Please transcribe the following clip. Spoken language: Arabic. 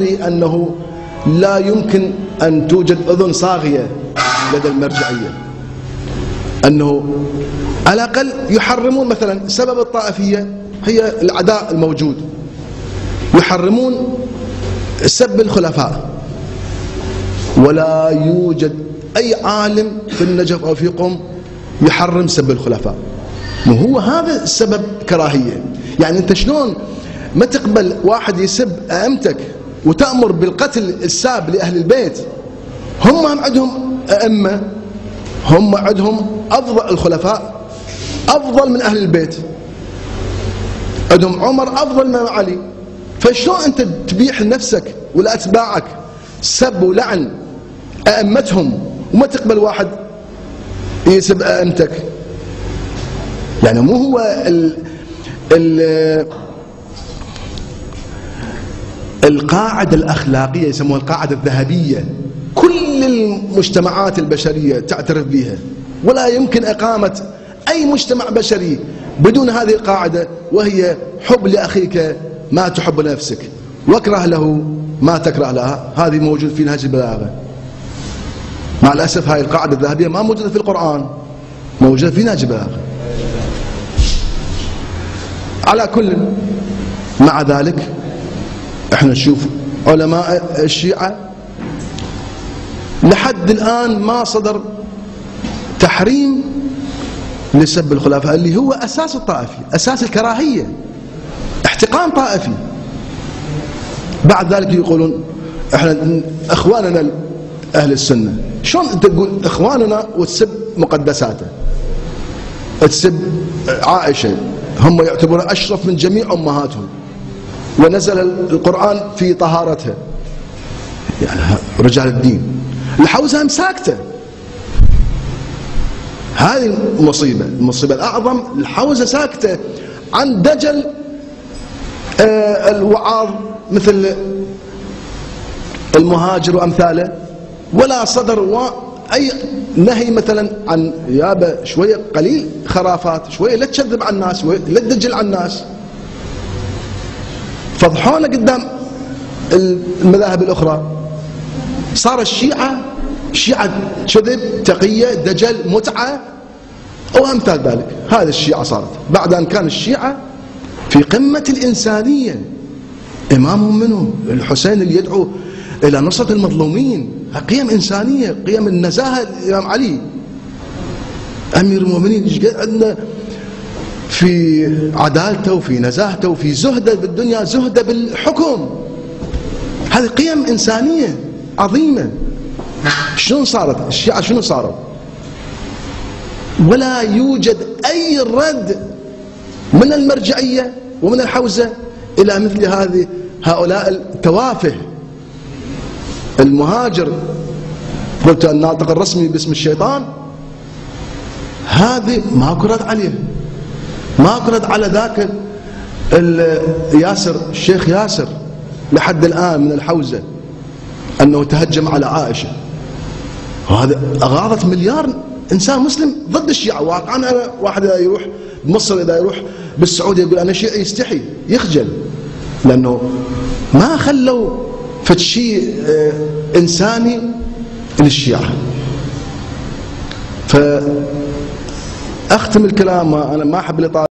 أنه لا يمكن أن توجد أذن صاغية لدى المرجعية، أنه على الأقل يحرمون مثلا سبب الطائفية هي العداء الموجود، يحرمون سب الخلفاء، ولا يوجد أي عالم في النجف أو في قم يحرم سب الخلفاء. وهو هذا السبب كراهية. يعني أنت شلون ما تقبل واحد يسب أئمتك وتأمر بالقتل الساب لأهل البيت؟ هم عندهم أئمة، هم عندهم أفضل الخلفاء أفضل من أهل البيت، عندهم عمر أفضل من علي، فشلون أنت تبيح لنفسك ولأتباعك سب ولعن أئمتهم وما تقبل واحد يسب أئمتك؟ يعني مو هو القاعدة الأخلاقية يسموها القاعدة الذهبية، كل المجتمعات البشرية تعترف بها، ولا يمكن إقامة أي مجتمع بشري بدون هذه القاعدة، وهي حب لأخيك ما تحب لنفسك واكره له ما تكره لها. هذه موجود في نهج البلاغة. مع الأسف هاي القاعدة الذهبية ما موجودة في القرآن، موجودة في نهج البلاغة. على كل، مع ذلك احنا نشوف علماء الشيعة لحد الآن ما صدر تحريم لسب الخلفاء اللي هو أساس الطائفي، أساس الكراهية، احتقان طائفي. بعد ذلك يقولون احنا اخواننا اهل السنة. شلون انت تقول اخواننا وتسب مقدساته، تسب عائشة، هم يعتبرون اشرف من جميع امهاتهم، ونزل القرآن في طهارتها، يعني رجال الدين. الحوزة ساكتة. هذه المصيبة، المصيبة الأعظم. الحوزة ساكتة عن دجل الوعاظ مثل المهاجر وأمثاله، ولا صدر أي نهي مثلا عن يابا شوية قليل خرافات، شوية لا تكذب على الناس، شوية لا تدجل على الناس. فضحونا قدام المذاهب الأخرى. صار الشيعة كذب، تقية، دجل، متعة وأمثال ذلك. هذا الشيعة صارت بعد أن كان الشيعة في قمة الإنسانية. إمامهم منه الحسين اللي يدعو إلى نصرة المظلومين، قيم إنسانية، قيم النزاهة. الإمام علي أمير المؤمنين عندنا في عدالته وفي نزاهته وفي زهده بالدنيا، زهده بالحكم. هذه قيم إنسانية عظيمة. شلون صارت الشيعة؟ شنو صاروا؟ ولا يوجد أي رد من المرجعية ومن الحوزة إلى مثل هؤلاء التوافه. المهاجر قلت الناطق الرسمي باسم الشيطان، هذه ماكو رد عليه، ماكو رد على ذاك ياسر، الشيخ ياسر لحد الآن من الحوزة أنه تهجم على عائشة، وهذا أغاظت مليار إنسان مسلم ضد الشيعة. واقعا أنا واحد يروح بمصر، إذا يروح بالسعودية يقول أنا شيعي، يستحي يخجل، لأنه ما خلوا فشي إنساني للشيعة. فأختم الكلام، أنا ما أحب الإطالة.